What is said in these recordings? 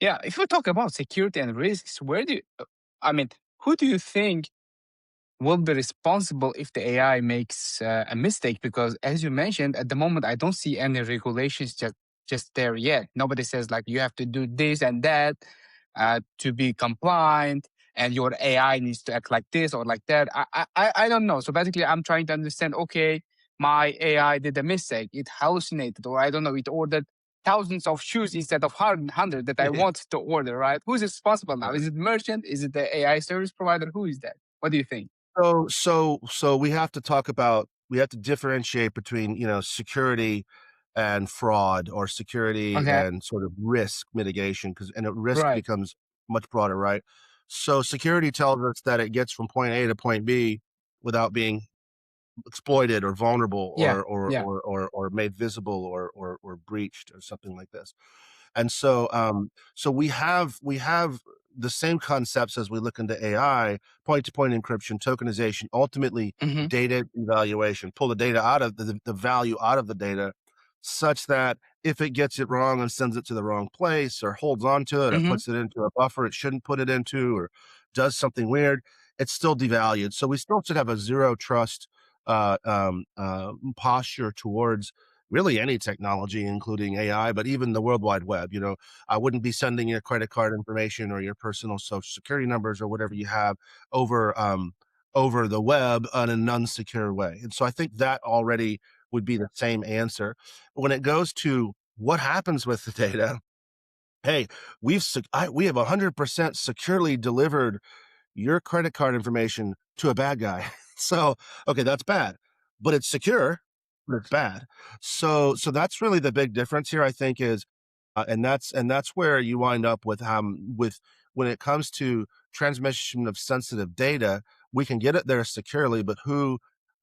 Yeah, if we talk about security and risks, I mean, who do you think will be responsible if the AI makes a mistake? Because as you mentioned, at the moment, I don't see any regulations just there yet. Nobody says like you have to do this and that to be compliant, and your AI needs to act like this or like that. I don't know. So basically, I'm trying to understand. Okay, my AI did a mistake. It hallucinated, or I don't know. It ordered thousands of shoes instead of hundred that I Yeah. want to order. Right? Who's responsible now? Is it merchant? Is it the AI service provider? Who is that? What do you think? So we have to talk about we have to differentiate between, security and fraud, or security Okay. and sort of risk mitigation, because and a risk Right. becomes much broader, right? So security tells us that it gets from point A to point B without being exploited or vulnerable Yeah. Yeah. or made visible or breached or something like this. And so we have the same concepts as we look into AI: point to point encryption, tokenization, ultimately Hmm. data evaluation, pull the data out of the value out of the data, such that if it gets it wrong and sends it to the wrong place, or holds on to it, or Hmm. puts it into a buffer it shouldn't put it into, or does something weird, it's still devalued. So we still should have a zero trust posture towards really any technology, including AI, but even the World Wide Web. I wouldn't be sending your credit card information or your personal social security numbers or whatever you have over the web in an unsecure way. And so I think that already would be the same answer. When it goes to what happens with the data, hey, we have 100% securely delivered your credit card information to a bad guy. So, okay, that's bad, but it's secure, but it's bad. So that's really the big difference here, I think, is, and that's where you wind up with when it comes to transmission of sensitive data, we can get it there securely, but who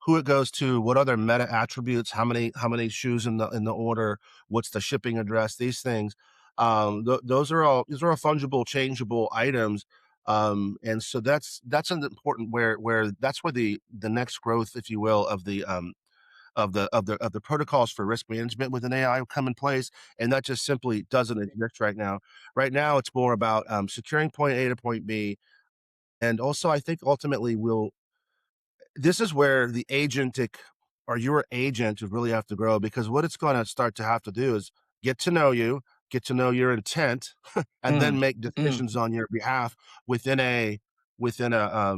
it goes to, what other meta attributes, how many shoes in the order, what's the shipping address, these things, those are all fungible, changeable items, and so that's an important where that's where the next growth, if you will, of the protocols for risk management with an AI come in place, and that just simply doesn't exist right now. Right now, it's more about securing point A to point B, and also I think ultimately will this is where the agentic or your agent would really have to grow, because what it's going to start to have to do is get to know you, get to know your intent, and Mm. then make Mm. decisions on your behalf within a within a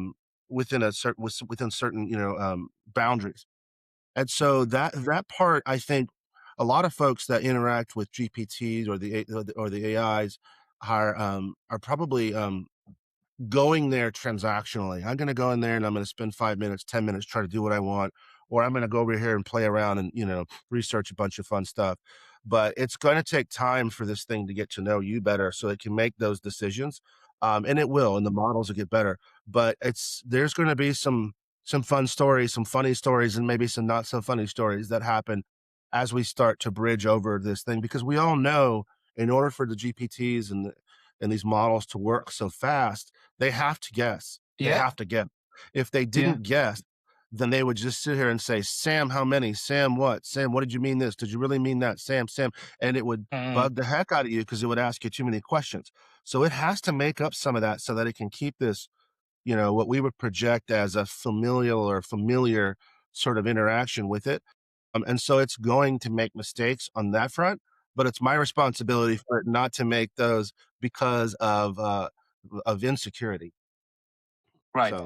within certain boundaries. And so that part, I think, a lot of folks that interact with GPTs or the AIs are probably going there transactionally. I'm going to go in there and I'm going to spend 5 minutes, 10 minutes, try to do what I want, or I'm going to go over here and play around and, research a bunch of fun stuff. But it's going to take time for this thing to get to know you better so it can make those decisions. And it will, and the models will get better. But there's going to be some fun stories, some funny stories, and maybe some not so funny stories that happen as we start to bridge over this thing, because we all know, in order for the GPTs and these models to work so fast, they have to guess. They Yeah. have to guess. If they Yeah. didn't guess, then they would just sit here and say, "Sam, how many? Sam, what? Sam, what did you mean this? Did you really mean that? Sam, Sam." And it would Mm. bug the heck out of you because it would ask you too many questions. So it has to make up some of that so that it can keep this, what we would project as a familial or familiar sort of interaction with it. And so it's going to make mistakes on that front, but it's my responsibility for it not to make those because of insecurity. Right. So